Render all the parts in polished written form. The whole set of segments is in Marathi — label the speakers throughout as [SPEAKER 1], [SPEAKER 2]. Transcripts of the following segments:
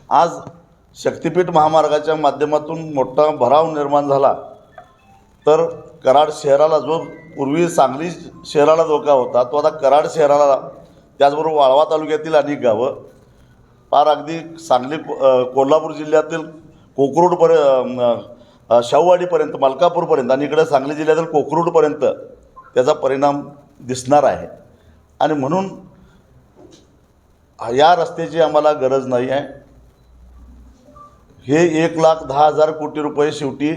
[SPEAKER 1] आज शक्तिपीठ महामार्गाच्या माध्यमातून मोठा भराव निर्माण झाला तर कराड शहराला जो पूर्वी सांगली शहराला धोका होता तो आता कराड शहराला, त्याचबरोबर वाळवा तालुक्यातील अनेक गावं, पार अगदी सांगली कोल्हापूर जिल्ह्यातील शाहूवाडीपर्यंत, मलकापूरपर्यंत आणि इकडे सांगली जिल्ह्यातील कोकरूडपर्यंत त्याचा परिणाम दिसणार आहे. आणि म्हणून या रस्त्याची आम्हाला गरज नाही आहे. हे 1,10,000 कोटी रुपये शेवटी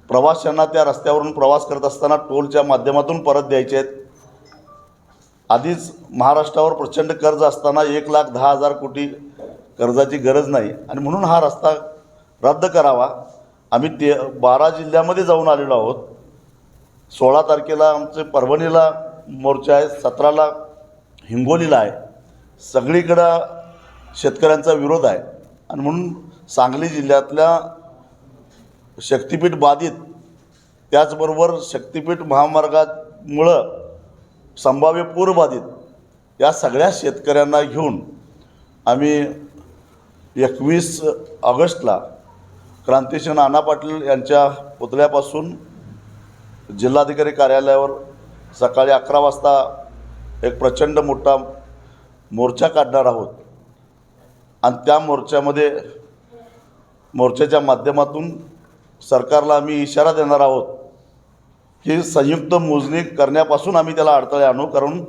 [SPEAKER 1] प्रवाशांना त्या रस्त्यावरून प्रवास करत असताना टोलच्या माध्यमातून परत द्यायचे आहेत. आधीच महाराष्ट्रावर प्रचंड कर्ज असताना 1,10,000 कोटी कर्जाची गरज नाही आणि म्हणून हा रस्ता रद्द करावा. आम्ही 12 जिल्ह्यामध्ये जाऊन आलेलो आहोत. 16 तारखेला आमचे परभणीला मोर्चा आहे, 17ला हिंगोलीला आहे. सगळीकडं शेतकऱ्यांचा विरोध आहे आणि म्हणून सांगली जिल्ह्यातल्या शक्तिपीठ बाधित, त्याचबरोबर शक्तिपीठ महामार्गामुळं संभाव्य पूरबाधित या सगळ्या शेतकऱ्यांना घेऊन आम्ही 21 ऑगस्टला क्रांतिसिंह नाना पाटील यांच्या पुतळ्यापासून जिल्हाधिकारी कार्यालयावर सकाळी 11 वाजता एक प्रचंड मोठा मोर्चा काढणार आहोत आणि त्या मोर्चाच्या माध्यमातून सरकारला आम्ही इशारा देणार आहोत की संयुक्त मोजणी करण्यापासून आम्ही त्याला अडथळे आणू, कारण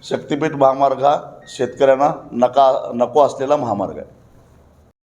[SPEAKER 1] शक्तिपीठ महामार्ग हा शेतकऱ्यांना नको असलेला महामार्ग आहे.